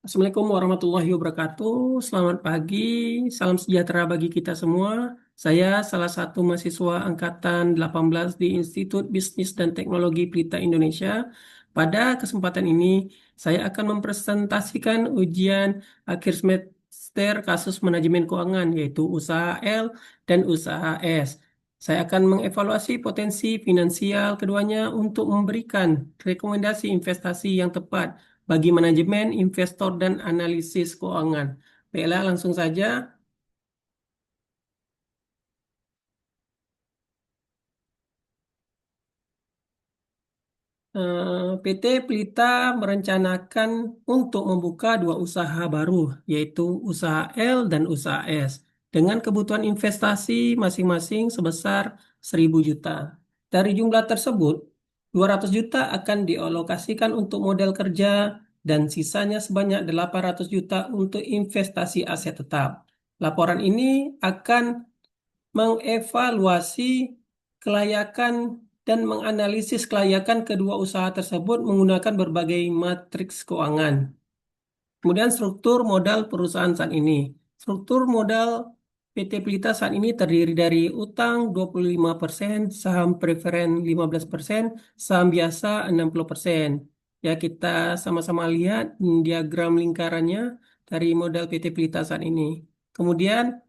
Assalamualaikum warahmatullahi wabarakatuh. Selamat pagi, salam sejahtera bagi kita semua. Saya salah satu mahasiswa angkatan 18 di Institut Bisnis dan Teknologi Pelita Indonesia. Pada kesempatan ini, saya akan mempresentasikan ujian akhir semester kasus manajemen keuangan, yaitu usaha L dan usaha S. Saya akan mengevaluasi potensi finansial keduanya untuk memberikan rekomendasi investasi yang tepat bagi manajemen, investor, dan analisis keuangan. Baiklah, langsung saja. PT Pelita merencanakan untuk membuka dua usaha baru, yaitu usaha L dan usaha S, dengan kebutuhan investasi masing-masing sebesar 1.000 juta. Dari jumlah tersebut, 200 juta akan dialokasikan untuk modal kerja dan sisanya sebanyak 800 juta untuk investasi aset tetap. Laporan ini akan mengevaluasi kelayakan dan menganalisis kelayakan kedua usaha tersebut menggunakan berbagai matriks keuangan. Kemudian struktur modal perusahaan saat ini. Struktur modal PT Pelita saat ini terdiri dari utang 25%, saham preferen 15%, saham biasa 60%. Ya, kita sama-sama lihat diagram lingkarannya dari modal PT Pelita saat ini. Kemudian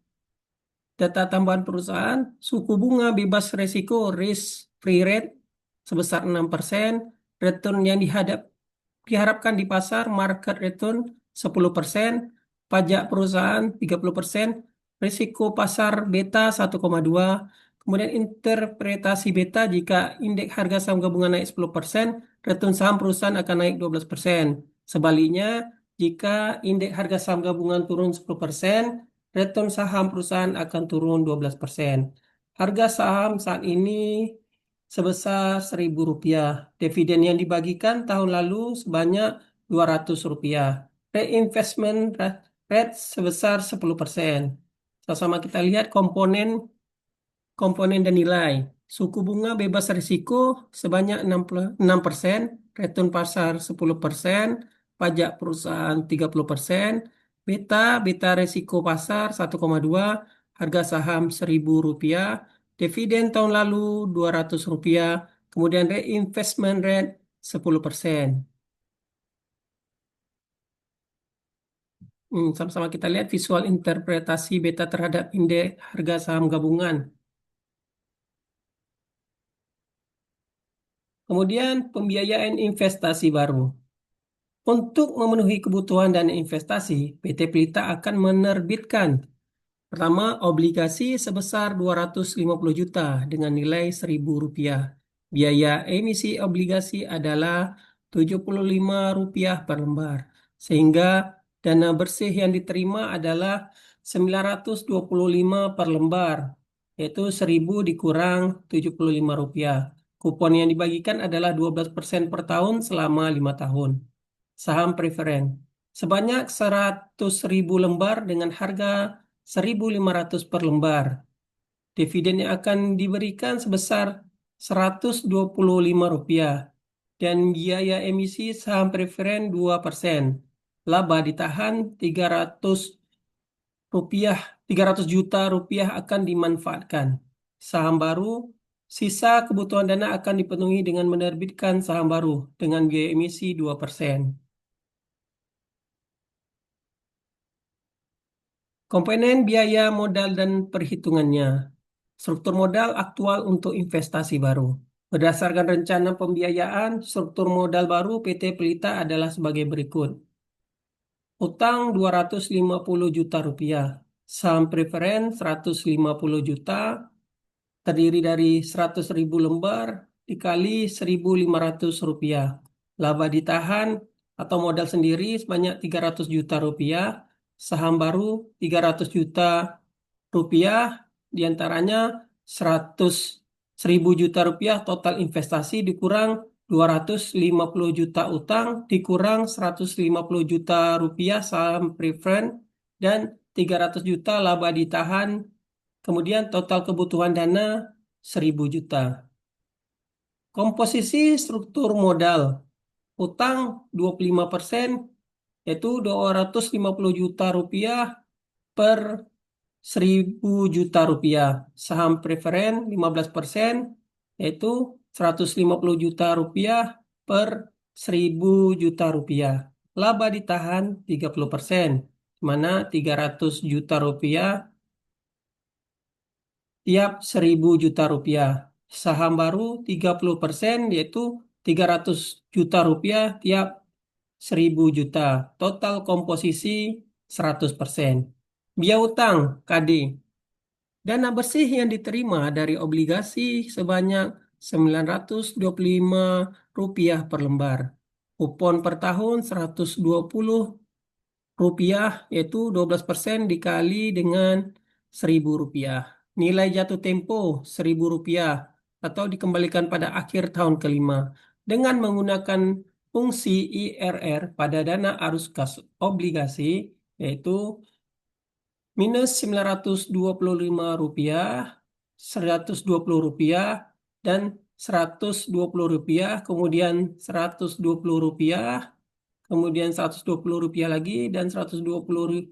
data tambahan perusahaan, suku bunga bebas resiko risk free rate sebesar 6%, return yang diharapkan di pasar market return 10%, pajak perusahaan 30%, risiko pasar beta 1,2, kemudian interpretasi beta jika indeks harga saham gabungan naik 10%, return saham perusahaan akan naik 12%. Sebaliknya, jika indeks harga saham gabungan turun 10%, return saham perusahaan akan turun 12%. Harga saham saat ini sebesar Rp1.000. Dividen yang dibagikan tahun lalu sebanyak Rp200. Reinvestment rate sebesar 10%. Sama-sama kita lihat komponen komponen dan nilai. Suku bunga bebas risiko sebanyak 66%, return pasar 10%, pajak perusahaan 30%, beta risiko pasar 1,2, harga saham Rp1.000, dividen tahun lalu Rp200, kemudian reinvestment rate 10%. Sama-sama kita lihat visual interpretasi beta terhadap indeks harga saham gabungan. Kemudian pembiayaan investasi baru. Untuk memenuhi kebutuhan dana investasi, PT Pelita akan menerbitkan pertama obligasi sebesar 250 juta dengan nilai Rp1.000. Biaya emisi obligasi adalah Rp75 per lembar, sehingga dana bersih yang diterima adalah 925 per lembar, yaitu 1.000 dikurang Rp75. Kupon yang dibagikan adalah 12% per tahun selama 5 tahun. Saham preferen sebanyak 100.000 lembar dengan harga Rp1.500 per lembar. Dividen yang akan diberikan sebesar Rp125 dan biaya emisi saham preferen 2%. Laba ditahan Rp300 juta akan dimanfaatkan. Saham baru, sisa kebutuhan dana akan dipenuhi dengan menerbitkan saham baru dengan biaya emisi 2%. Komponen biaya modal dan perhitungannya. Struktur modal aktual untuk investasi baru. Berdasarkan rencana pembiayaan, struktur modal baru PT Pelita adalah sebagai berikut. Utang Rp250 juta, saham preferen 150 juta, terdiri dari 100.000 lembar dikali Rp1.500. Laba ditahan atau modal sendiri sebanyak Rp300 juta, saham baru Rp300 juta, diantaranya 100.000 juta rupiah total investasi dikurang 250 juta utang dikurang 150 juta rupiah saham preferred dan 300 juta laba ditahan. Kemudian total kebutuhan dana 1.000 juta. Komposisi struktur modal. Utang 25%, yaitu 250 juta rupiah per 1.000 juta rupiah. Saham preferen 15%, yaitu 150 juta rupiah per 1.000 juta rupiah. Laba ditahan 30%, di mana 300 juta rupiah tiap 1.000 juta rupiah. Saham baru 30%, yaitu 300 juta rupiah tiap 1.000 juta. Total komposisi 100%. Biaya utang KD. Dana bersih yang diterima dari obligasi sebanyak Rp925 per lembar. Kupon per tahun Rp120, yaitu 12% dikali dengan Rp1.000. Nilai jatuh tempo Rp1.000 atau dikembalikan pada akhir tahun kelima dengan menggunakan fungsi IRR pada dana arus kas obligasi, yaitu minus Rp925, Rp120, dan Rp120, kemudian Rp120, kemudian Rp120 lagi, dan Rp120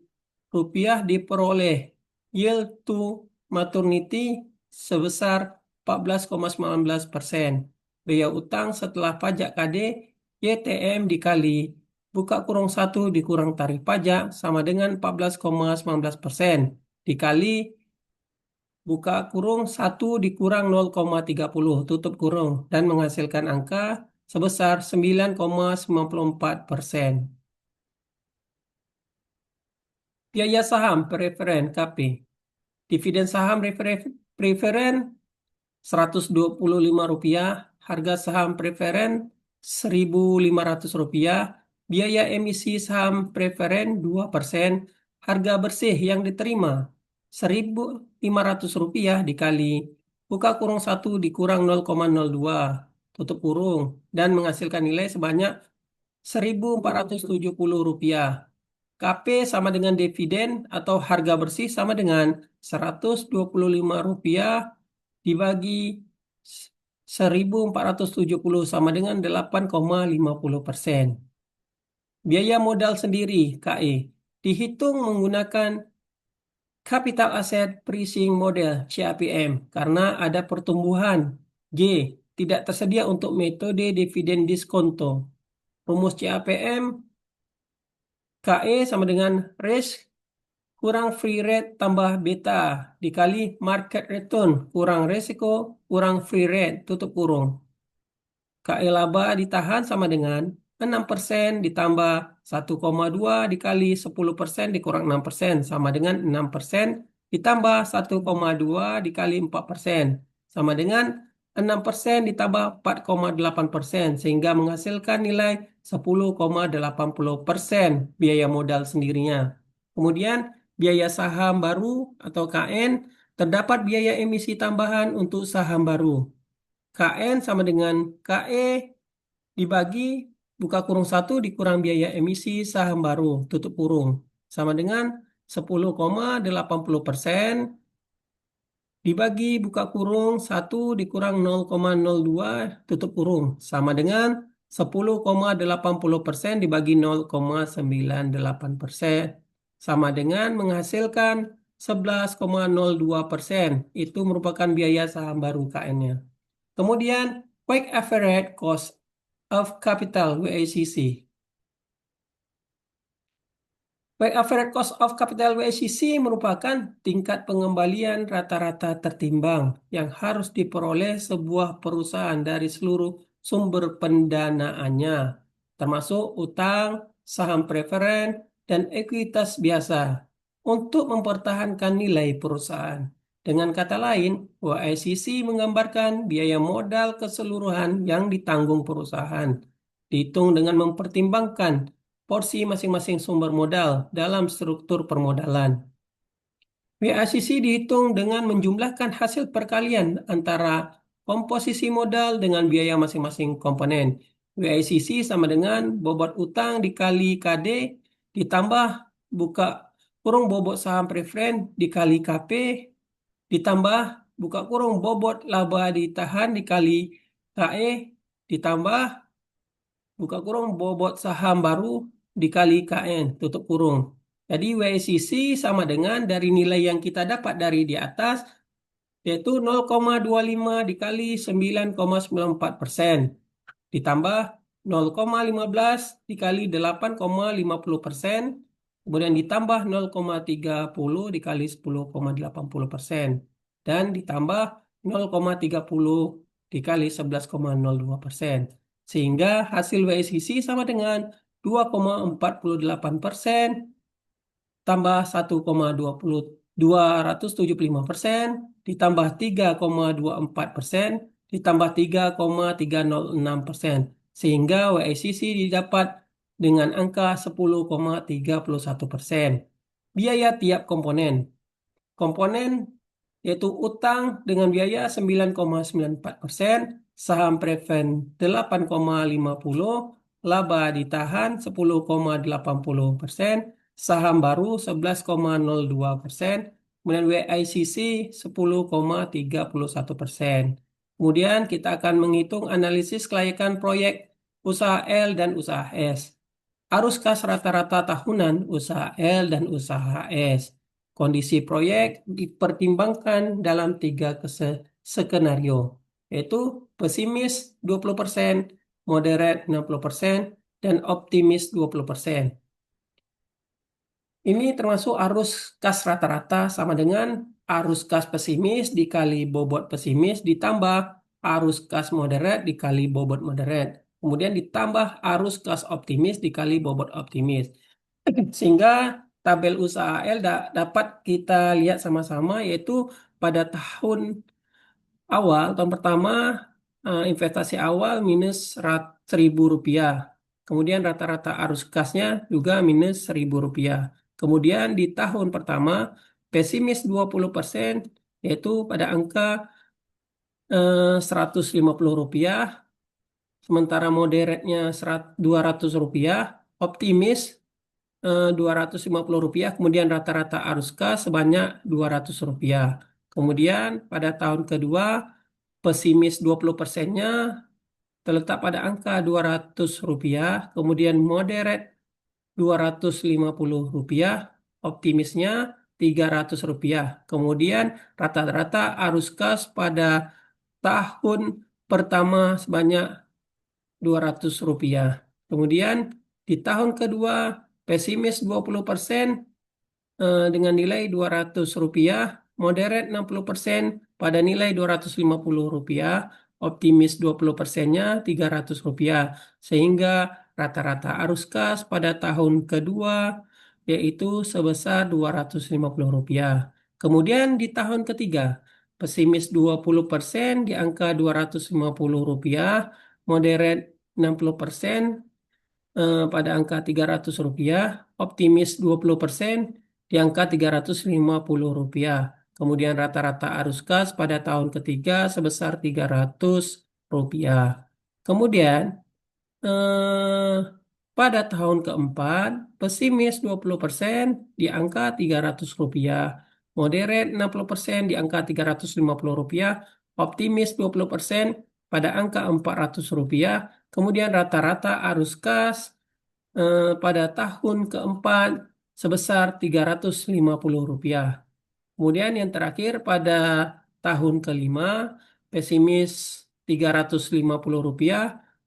diperoleh yield to maturity sebesar 14,19%. Biaya utang setelah pajak KD YTM dikali buka kurung 1 dikurang tarif pajak sama dengan 14,19% dikali buka kurung 1 dikurang 0,30 tutup kurung dan menghasilkan angka sebesar 9,94%. Biaya saham preferen KP. Dividen saham preferen Rp125, harga saham preferen Rp1.500, biaya emisi saham preferen 2%, harga bersih yang diterima Rp1.500 dikali buka kurung 1 dikurang 0,02 tutup kurung dan menghasilkan nilai sebanyak Rp1.470. KP sama dengan dividen atau harga bersih sama dengan Rp125 dibagi 1.470 sama dengan 8,50%. Biaya modal sendiri KE dihitung menggunakan Capital Asset Pricing Model CAPM karena ada pertumbuhan. G. Tidak tersedia untuk metode dividen diskonto. Rumus CAPM KE sama dengan risk kurang free rate tambah beta dikali market return kurang resiko kurang free rate tutup kurung. KE laba ditahan sama dengan 6% ditambah 1,2 dikali 10% dikurang 6% sama dengan 6% ditambah 1,2 dikali 4% sama dengan 6% ditambah 4,8% sehingga menghasilkan nilai 10,80% biaya modal sendirinya. Kemudian biaya saham baru atau KN, terdapat biaya emisi tambahan untuk saham baru. KN sama dengan KE dibagi buka kurung 1 dikurang biaya emisi saham baru tutup kurung sama dengan 10,80% dibagi buka kurung 1 dikurang 0,02 tutup kurung sama dengan 10,80% dibagi 0,98% sama dengan menghasilkan 11,02%. Itu merupakan biaya saham baru KN-nya. Kemudian Weighted Average Cost of Capital WACC. Weighted Average Cost of Capital WACC merupakan tingkat pengembalian rata-rata tertimbang yang harus diperoleh sebuah perusahaan dari seluruh sumber pendanaannya, termasuk utang, saham preferen, dan ekuitas biasa, untuk mempertahankan nilai perusahaan. Dengan kata lain, WACC menggambarkan biaya modal keseluruhan yang ditanggung perusahaan, dihitung dengan mempertimbangkan porsi masing-masing sumber modal dalam struktur permodalan. WACC dihitung dengan menjumlahkan hasil perkalian antara komposisi modal dengan biaya masing-masing komponen. WACC sama dengan bobot utang dikali KD ditambah buka kurung bobot saham preferen dikali KP ditambah buka kurung bobot laba ditahan dikali KE ditambah buka kurung bobot saham baru dikali KN, tutup kurung. Jadi WACC sama dengan dari nilai yang kita dapat dari di atas, yaitu 0,25 dikali 9,94%, ditambah 0,15 dikali 8,50%, kemudian ditambah 0,30 dikali 10,80%, dan ditambah 0,30 dikali 11,02%. Sehingga hasil WSCC sama dengan 2,48% tambah 275% ditambah 3,24% ditambah 3,306%, sehingga WACC didapat dengan angka 10,31%. Biaya tiap komponen. Komponen yaitu utang dengan biaya 9,94%, saham preferred 8,50%, laba ditahan 10,80%, saham baru 11,02%, kemudian WICC 10,31%. Kemudian kita akan menghitung analisis kelayakan proyek usaha L dan usaha S. Arus kas rata-rata tahunan usaha L dan usaha S. Kondisi proyek dipertimbangkan dalam 3 skenario, yaitu pesimis 20%, moderate 60%, dan optimis 20%. Ini termasuk arus kas rata-rata sama dengan arus kas pesimis dikali bobot pesimis ditambah arus kas moderat dikali bobot moderat. Kemudian ditambah arus kas optimis dikali bobot optimis. Sehingga tabel usaha L dapat kita lihat sama-sama, yaitu pada tahun pertama investasi awal minus Rp1.000. Kemudian rata-rata arus kasnya juga minus Rp1.000. Kemudian di tahun pertama pesimis 20%, yaitu pada angka Rp150. Sementara moderatnya Rp200, optimis Rp250, kemudian rata-rata arus kas sebanyak Rp200. Kemudian pada tahun kedua, pesimis 20%-nya terletak pada angka Rp200, kemudian moderate Rp250, optimisnya Rp300. Kemudian rata-rata arus kas pada tahun pertama sebanyak Rp200. Kemudian di tahun kedua pesimis 20% dengan nilai Rp200, moderate 60% pada nilai Rp250, optimis 20%-nya Rp300, sehingga rata-rata arus kas pada tahun kedua yaitu sebesar Rp250. Kemudian di tahun ketiga, pesimis 20% di angka Rp250, moderate 60% pada angka Rp300, optimis 20% di angka Rp350. Kemudian rata-rata arus kas pada tahun ketiga sebesar Rp300. Kemudian pada tahun keempat pesimis 20% di angka Rp300, moderate 60% di angka Rp350, optimis 20% pada angka Rp400. Kemudian rata-rata arus kas pada tahun keempat sebesar Rp350. Kemudian yang terakhir pada tahun kelima, pesimis Rp350,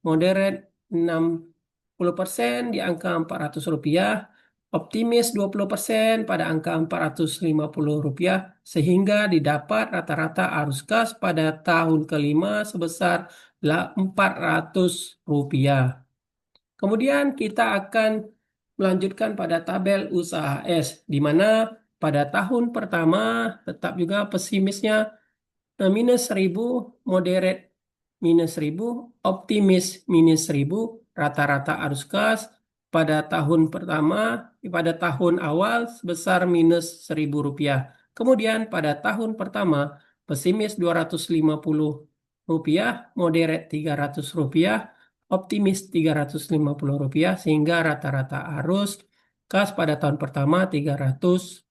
moderate 60% di angka Rp400, optimis 20% pada angka Rp450, sehingga didapat rata-rata arus kas pada tahun kelima sebesar Rp400. Kemudian kita akan melanjutkan pada tabel usaha S, di mana pada tahun pertama tetap juga pesimisnya minus 1.000, moderate minus 1.000, optimis minus 1.000, rata-rata arus kas pada tahun pertama, pada tahun awal sebesar minus Rp1.000. Kemudian pada tahun pertama, pesimis Rp250, moderate Rp300, optimis Rp350, sehingga rata-rata arus kas pada tahun pertama Rp300.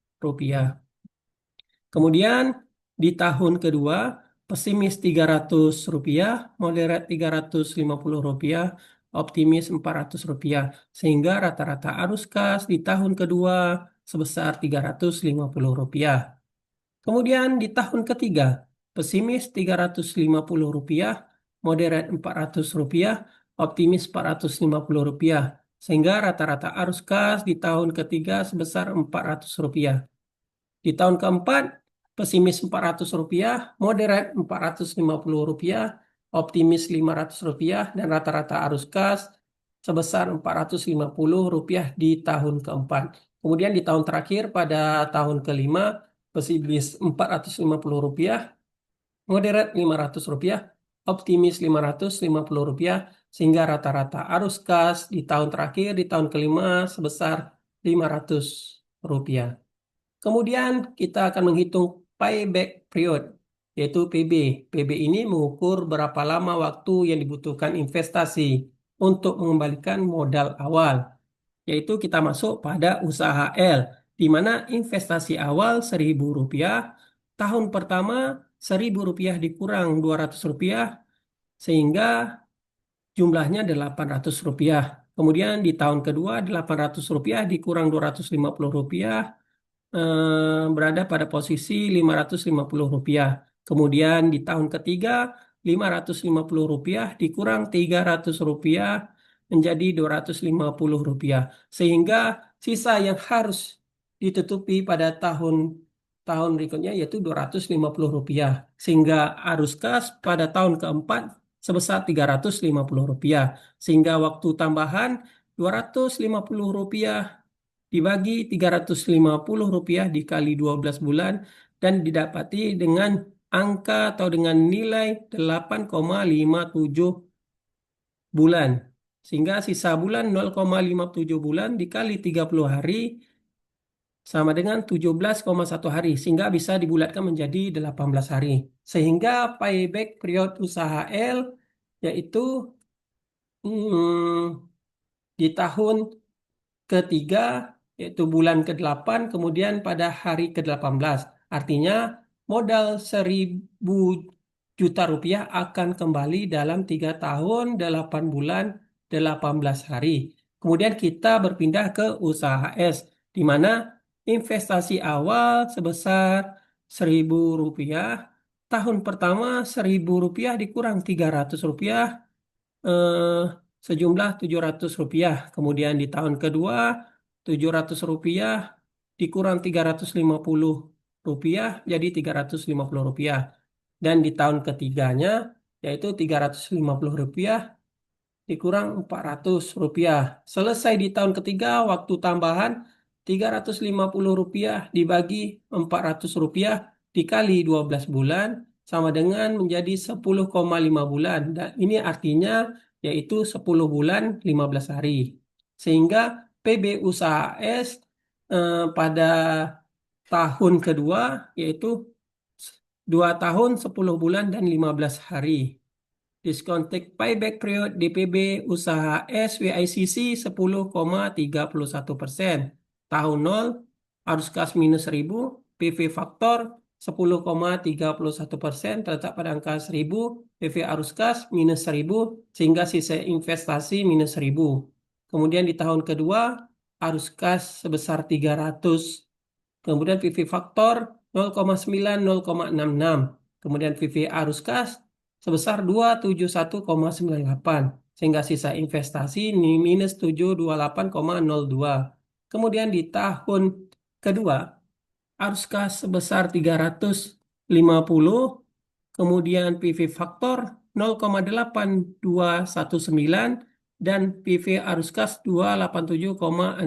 Kemudian di tahun kedua, pesimis Rp300, moderat Rp350, optimis Rp400, sehingga rata-rata arus kas di tahun kedua sebesar Rp350. Kemudian di tahun ketiga, pesimis Rp350, moderat Rp400, optimis Rp450, sehingga rata-rata arus kas di tahun ketiga sebesar Rp400. Di tahun keempat, pesimis Rp400, moderat Rp450, optimis Rp500, dan rata-rata arus kas sebesar Rp450 di tahun keempat. Kemudian di tahun terakhir pada tahun kelima, pesimis Rp450, moderat Rp500, optimis Rp550, sehingga rata-rata arus kas di tahun terakhir di tahun kelima sebesar Rp500. Kemudian kita akan menghitung payback period, yaitu PB. PB ini mengukur berapa lama waktu yang dibutuhkan investasi untuk mengembalikan modal awal, yaitu kita masuk pada usaha L, di mana investasi awal Rp1.000, tahun pertama Rp1.000 dikurang Rp200, sehingga jumlahnya Rp800. Kemudian di tahun kedua Rp800 dikurang Rp250, berada pada posisi Rp550. Kemudian di tahun ketiga Rp550 dikurang Rp300 menjadi Rp250, sehingga sisa yang harus ditutupi pada tahun berikutnya yaitu Rp250, sehingga arus kas pada tahun keempat sebesar Rp350, sehingga waktu tambahan Rp250 dibagi Rp350 dikali 12 bulan dan didapati dengan angka atau dengan nilai 8,57 bulan. Sehingga sisa bulan 0,57 bulan dikali 30 hari sama dengan 17,1 hari. Sehingga bisa dibulatkan menjadi 18 hari. Sehingga payback period usaha L yaitu di tahun ketiga, yaitu bulan ke-8, kemudian pada hari ke-18. Artinya modal Rp1.000 juta akan kembali dalam 3 tahun, 8 bulan, 18 hari. Kemudian kita berpindah ke usaha S, di mana investasi awal sebesar Rp1.000, tahun pertama Rp1.000 dikurang Rp300, sejumlah Rp700. Kemudian di tahun kedua Rp700 dikurang Rp350 jadi Rp350. Dan di tahun ketiganya yaitu Rp350 dikurang Rp400. Selesai di tahun ketiga, waktu tambahan Rp350 dibagi Rp400 dikali 12 bulan sama dengan menjadi 10,5 bulan. Dan ini artinya yaitu 10 bulan 15 hari. Sehingga PB usaha S pada tahun kedua yaitu 2 tahun 10 bulan dan 15 hari. Discounted payback period DPB usaha SWICC 10,31%. Tahun 0, arus kas minus 1.000, PV faktor 10,31%, terletak pada angka 1.000, PV arus kas minus 1.000, sehingga sisa investasi minus 1.000. Kemudian di tahun kedua, arus kas sebesar 300. Kemudian PV faktor 0,9, 0,66. Kemudian PV arus kas sebesar 271,98. Sehingga sisa investasi minus 728,02. Kemudian di tahun kedua, arus kas sebesar 350. Kemudian PV faktor 0,8219 dan PV arus kas 287,67.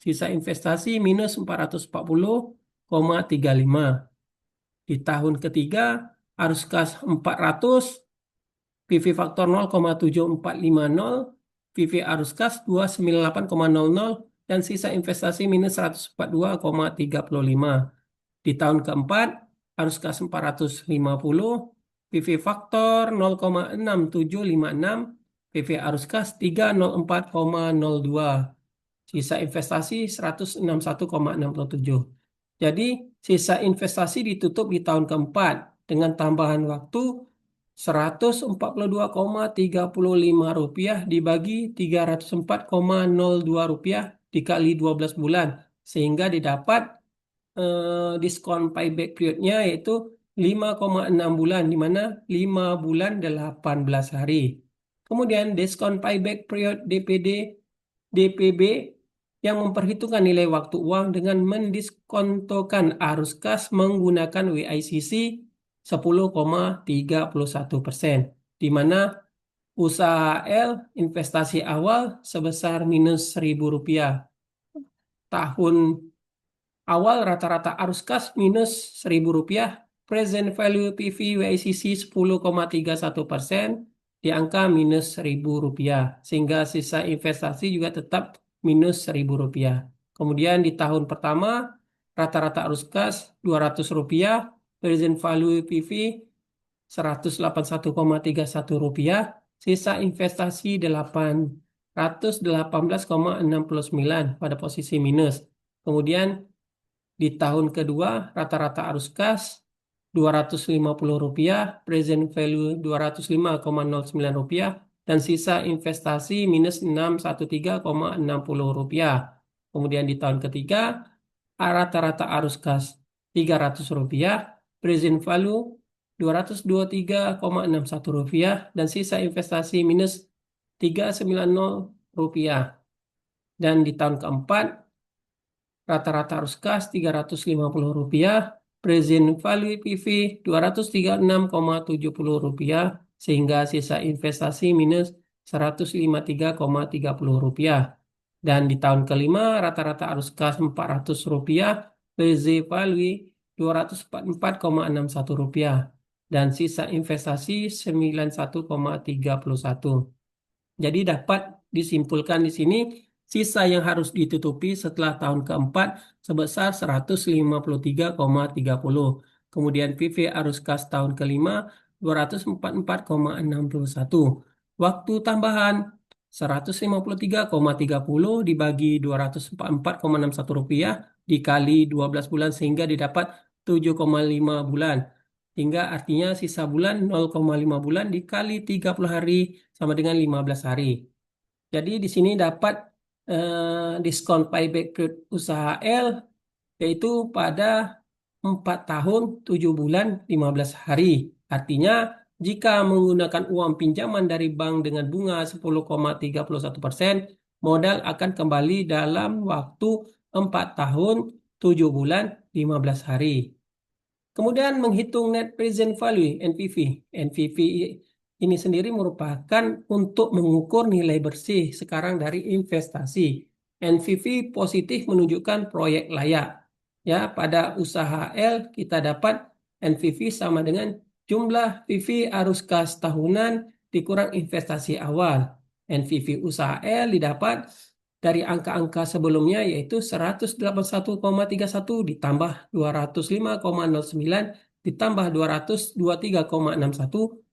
Sisa investasi minus 440,35. Di tahun ketiga, arus kas 400, PV faktor 0,7450, PV arus kas 298,00, dan sisa investasi minus 142,35. Di tahun keempat, arus kas 450, PV faktor 0,6756, PV arus kas 304,02. Sisa investasi 161,67. Jadi sisa investasi ditutup di tahun keempat dengan tambahan waktu Rp142,35 dibagi Rp304,02 dikali 12 bulan. Sehingga didapat diskon payback periodnya yaitu 5,6 bulan, di mana 5 bulan 18 hari. Kemudian diskon payback period DPB yang memperhitungkan nilai waktu uang dengan mendiskontokan arus kas menggunakan WICC 10,31%, di mana usaha L investasi awal sebesar minus Rp1.000. Tahun awal rata-rata arus kas minus Rp1.000, present value PV WICC 10,31%, di angka minus Rp1.000, sehingga sisa investasi juga tetap minus Rp1.000. Kemudian di tahun pertama rata-rata arus kas Rp200, present value PV Rp181,31, sisa investasi Rp818,69 pada posisi minus. Kemudian di tahun kedua rata-rata arus kas Rp250, present value Rp205,09, dan sisa investasi minus Rp613,60. Kemudian di tahun ketiga rata-rata arus kas Rp300, present value Rp223,61, dan sisa investasi minus Rp390. Dan di tahun keempat rata-rata arus kas Rp350, present value PV Rp236,70, sehingga sisa investasi minus Rp153,30. Dan di tahun kelima rata-rata arus kas Rp400, present value Rp244,61, dan sisa investasi Rp91,31. Jadi dapat disimpulkan di sini sisa yang harus ditutupi setelah tahun keempat sebesar 153,30. Kemudian PV arus kas tahun kelima 244,61. Waktu tambahan 153,30 dibagi Rp244,61 dikali 12 bulan sehingga didapat 7,5 bulan. Hingga artinya sisa bulan 0,5 bulan dikali 30 hari sama dengan 15 hari. Jadi di sini dapat diskon payback period usaha L yaitu pada 4 tahun 7 bulan 15 hari. Artinya jika menggunakan uang pinjaman dari bank dengan bunga 10,31%, modal akan kembali dalam waktu 4 tahun 7 bulan 15 hari. Kemudian menghitung net present value NPV. NPV ini sendiri merupakan untuk mengukur nilai bersih sekarang dari investasi. NPV positif menunjukkan proyek layak. Ya, pada usaha L kita dapat NPV sama dengan jumlah PV arus kas tahunan dikurang investasi awal. NPV usaha L didapat dari angka-angka sebelumnya yaitu 181,31 ditambah 205,09 ditambah 223,61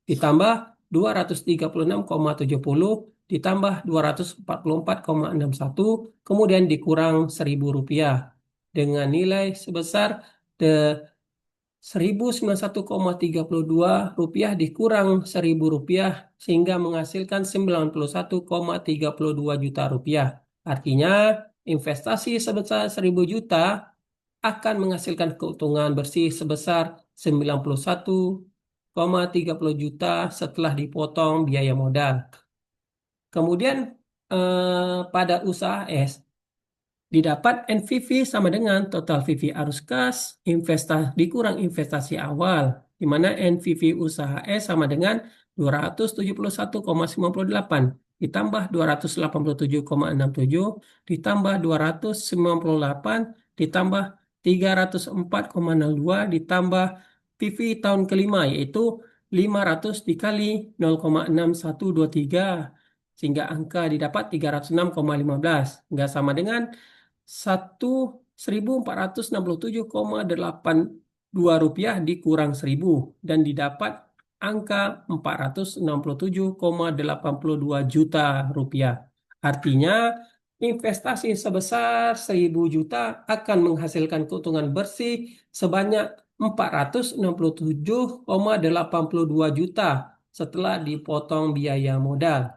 ditambah 236,70 ditambah 244,61 kemudian dikurang Rp1.000 dengan nilai sebesar Rp1.091,32 dikurang Rp1.000 sehingga menghasilkan Rp91,32 juta. Artinya investasi sebesar Rp1.000 juta akan menghasilkan keuntungan bersih sebesar Rp91,30 juta setelah dipotong biaya modal. Kemudian pada usaha S didapat NPV sama dengan total PV arus kas dikurang investasi awal, di mana NPV usaha S sama dengan 271,98 ditambah 287,67 ditambah 298 ditambah 304,02 ditambah PV tahun kelima yaitu 500 dikali 0,6123 sehingga angka didapat 306,15 hingga sama dengan 1.467,82 rupiah dikurang 1.000 dan didapat angka 467,82 juta rupiah. Artinya investasi sebesar 1.000 juta akan menghasilkan keuntungan bersih sebanyak 467,82 juta setelah dipotong biaya modal.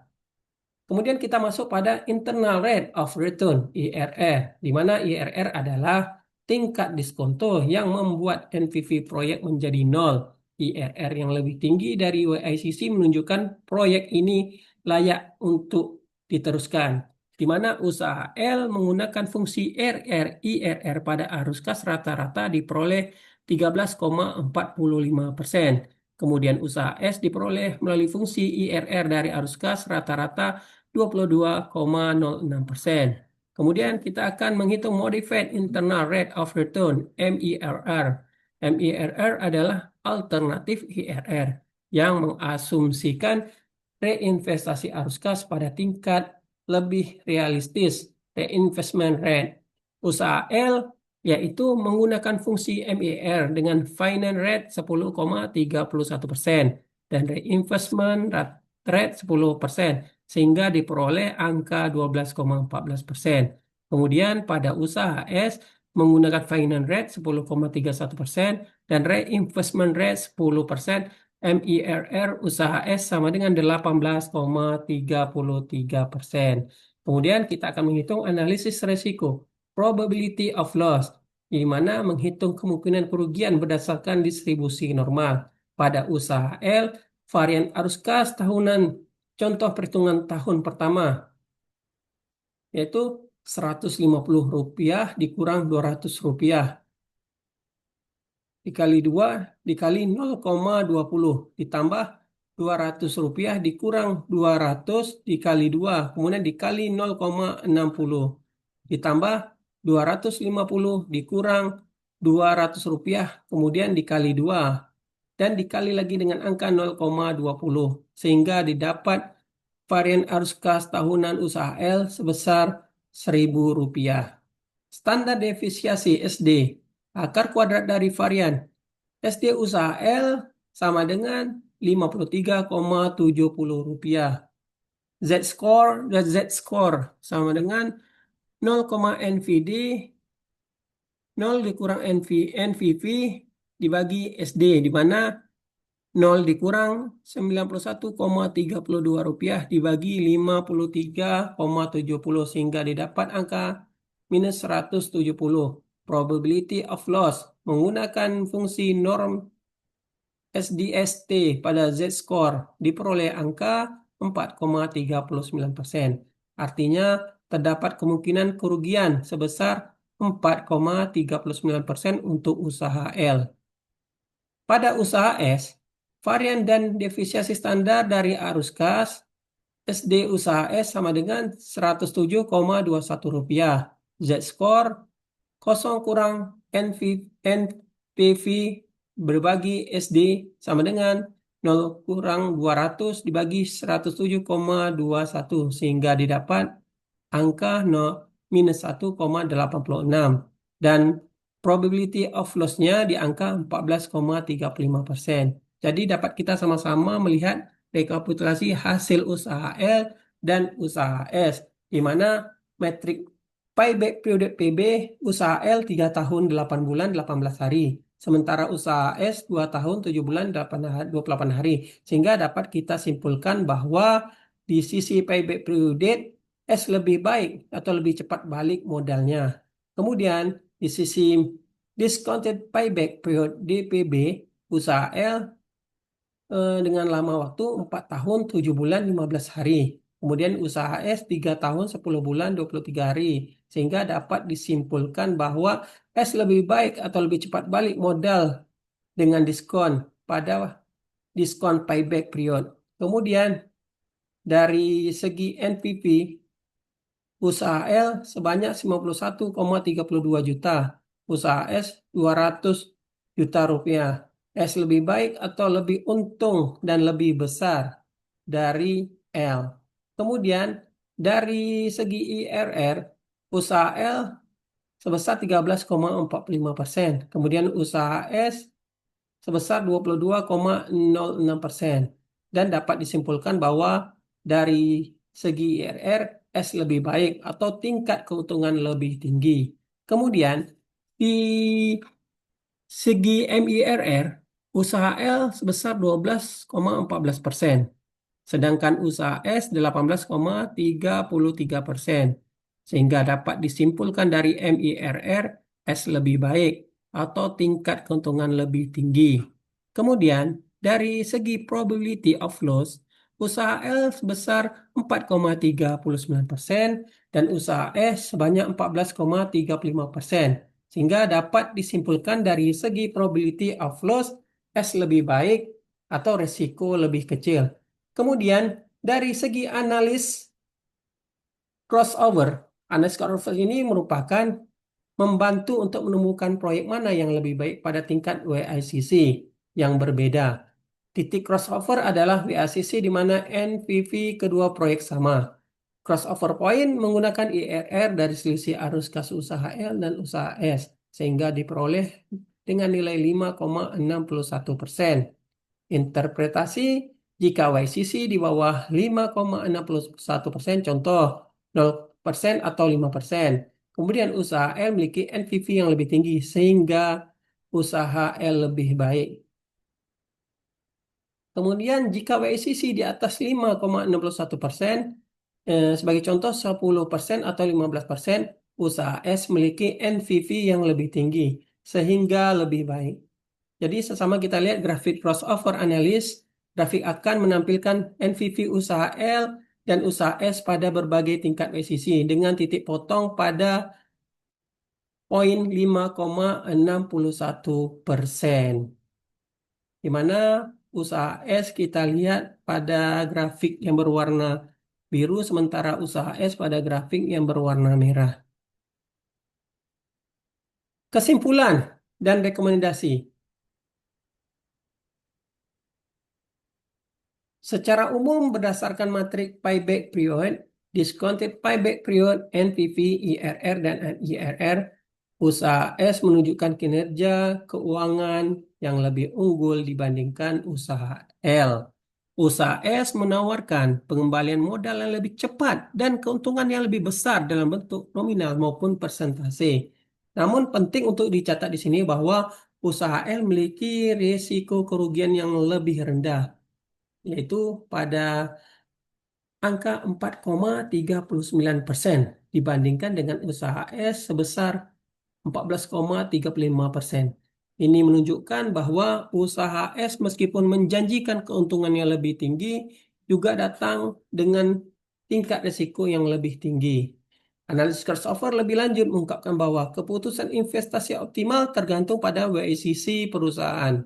Kemudian kita masuk pada internal rate of return (IRR), di mana IRR adalah tingkat diskonto yang membuat NPV proyek menjadi nol. IRR yang lebih tinggi dari WICC menunjukkan proyek ini layak untuk diteruskan, di mana usaha L menggunakan fungsi RR IRR pada arus kas rata-rata diperoleh 13,45%. Kemudian usaha S diperoleh melalui fungsi IRR dari arus kas rata-rata 22,06%. Kemudian kita akan menghitung Modified Internal Rate of Return (MERR). MERR adalah alternatif IRR yang mengasumsikan reinvestasi arus kas pada tingkat lebih realistis, reinvestment rate. Usaha L yaitu menggunakan fungsi MER dengan finance rate 10,31% dan reinvestment rate 10%, sehingga diperoleh angka 12,14%. Kemudian pada usaha S menggunakan finance rate 10,31% dan reinvestment rate 10%, MERR usaha S sama dengan 18,33%. Kemudian kita akan menghitung analisis resiko, probability of loss, di mana menghitung kemungkinan kerugian berdasarkan distribusi normal. Pada usaha L, varian arus kas tahunan, contoh perhitungan tahun pertama, yaitu Rp150 dikurang Rp200 dikali 2 dikali 0,20 ditambah Rp200 dikurang 200 dikali 2, kemudian dikali 0,60 ditambah 250 dikurang Rp200, kemudian dikali 2 dan dikali lagi dengan angka 0,20 sehingga didapat varian arus kas tahunan usaha L sebesar Rp1.000. Standar defisiasi SD, akar kuadrat dari varian SD usaha L sama dengan Rp53,70. Z-score dan Z-score sama dengan 0,NVD 0 dikurang NVV dibagi SD, di mana 0 dikurang Rp91,32 dibagi 53,70 sehingga didapat angka minus 170. Probability of loss menggunakan fungsi norm SDST pada Z-score diperoleh angka 4,39%. Artinya terdapat kemungkinan kerugian sebesar 4,39% untuk usaha L. Pada usaha S, varian dan defisiasi standar dari arus kas SD usaha S sama dengan Rp107,21. Z-score 0 kurang NPV berbagi SD sama dengan 0 kurang 200 dibagi 107,21 sehingga didapat angka minus 1,86 dan probability of loss-nya di angka 14,35%. Jadi dapat kita sama-sama melihat rekapitulasi hasil usaha L dan usaha S, di mana metrik payback period PB usaha L 3 tahun 8 bulan 18 hari, sementara usaha S 2 tahun 7 bulan 28 hari, sehingga dapat kita simpulkan bahwa di sisi payback period S lebih baik atau lebih cepat balik modalnya. Kemudian di sisi discounted payback period DPB usaha L dengan lama waktu 4 tahun 7 bulan 15 hari. Kemudian usaha S 3 tahun 10 bulan 23 hari. Sehingga dapat disimpulkan bahwa S lebih baik atau lebih cepat balik modal dengan diskon pada diskon payback period. Kemudian dari segi NPV, usaha L sebanyak 51,32 juta, usaha S 200 juta rupiah. S lebih baik atau lebih untung dan lebih besar dari L. Kemudian dari segi IRR, usaha L sebesar 13,45%. Kemudian usaha S sebesar 22,06%. Dan dapat disimpulkan bahwa dari segi IRR, S lebih baik atau tingkat keuntungan lebih tinggi. Kemudian di Segi MIRR, usaha L sebesar 12,14%, sedangkan usaha S 18,33%. Sehingga dapat disimpulkan dari MIRR, S lebih baik atau tingkat keuntungan lebih tinggi. Kemudian, dari segi probability of loss, usaha L sebesar 4,39% dan usaha S sebanyak 14,35%. Sehingga dapat disimpulkan dari segi probability of loss, S lebih baik atau resiko lebih kecil. Kemudian, dari segi analis crossover ini merupakan membantu untuk menemukan proyek mana yang lebih baik pada tingkat WICC yang berbeda. Titik crossover adalah WICC di mana NPV kedua proyek sama. Crossover point menggunakan IRR dari selisih arus kas usaha L dan usaha S, sehingga diperoleh dengan nilai 5,61%. Interpretasi jika YCC di bawah 5,61%, contoh 0% atau 5%. Kemudian usaha L memiliki NPV yang lebih tinggi sehingga usaha L lebih baik. Kemudian jika YCC di atas 5,61%, sebagai contoh 10% atau 15%, usaha S memiliki NPV yang lebih tinggi sehingga lebih baik. Jadi sesama kita lihat grafik crossover analysis, grafik akan menampilkan NPV usaha L dan usaha S pada berbagai tingkat YCC dengan titik potong pada poin 5,61%. Di mana usaha S kita lihat pada grafik yang berwarna biru, sementara usaha S pada grafik yang berwarna merah. Kesimpulan dan rekomendasi. Secara umum berdasarkan matrik payback period, discounted payback period, NPV, IRR, dan IRR, usaha S menunjukkan kinerja keuangan yang lebih unggul dibandingkan usaha L. Usaha S menawarkan pengembalian modal yang lebih cepat dan keuntungan yang lebih besar dalam bentuk nominal maupun persentase. Namun penting untuk dicatat di sini bahwa usaha L memiliki risiko kerugian yang lebih rendah, yaitu pada angka 4,39% dibandingkan dengan usaha S sebesar 14,35%. Ini menunjukkan bahwa usaha S meskipun menjanjikan keuntungan yang lebih tinggi, juga datang dengan tingkat risiko yang lebih tinggi. Analisis crossover lebih lanjut mengungkapkan bahwa keputusan investasi optimal tergantung pada WACC perusahaan.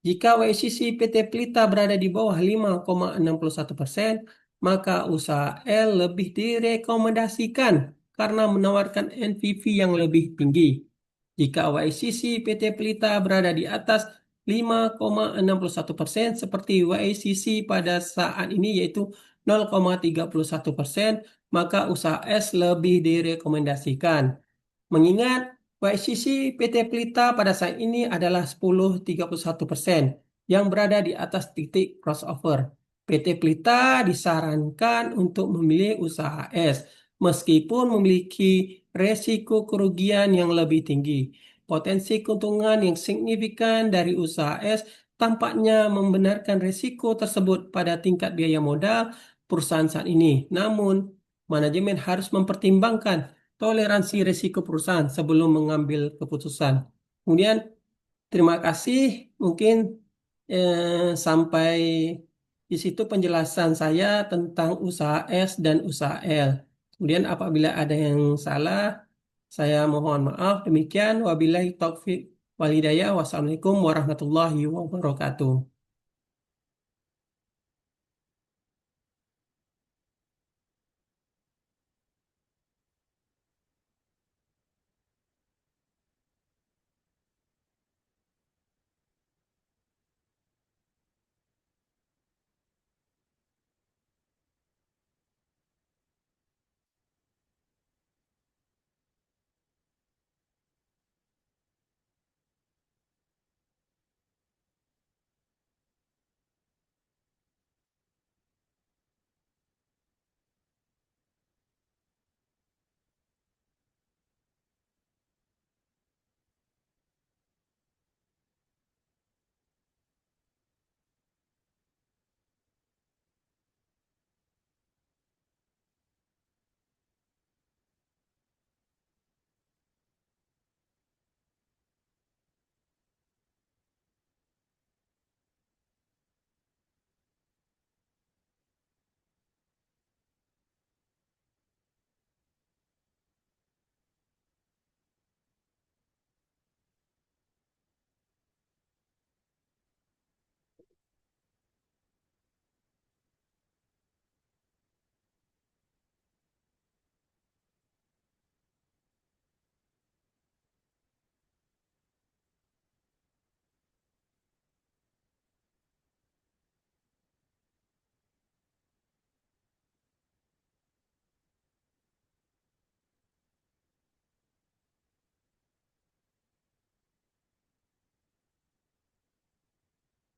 Jika WACC PT Pelita berada di bawah 5,61%, maka usaha L lebih direkomendasikan karena menawarkan NPV yang lebih tinggi. Jika WACC PT Pelita berada di atas 5,61%, seperti WACC pada saat ini yaitu 0,31%, maka usaha S lebih direkomendasikan. Mengingat YCC PT Pelita pada saat ini adalah 10,31% yang berada di atas titik crossover. PT Pelita disarankan untuk memilih usaha S meskipun memiliki resiko kerugian yang lebih tinggi. Potensi keuntungan yang signifikan dari usaha S tampaknya membenarkan resiko tersebut pada tingkat biaya modal perusahaan saat ini. Namun, manajemen harus mempertimbangkan toleransi risiko perusahaan sebelum mengambil keputusan. Kemudian, terima kasih. Mungkin sampai di situ penjelasan saya tentang usaha S dan usaha L. Kemudian apabila ada yang salah, saya mohon maaf. Demikian, wabillahi taufik walhidayah. Wassalamualaikum warahmatullahi wabarakatuh.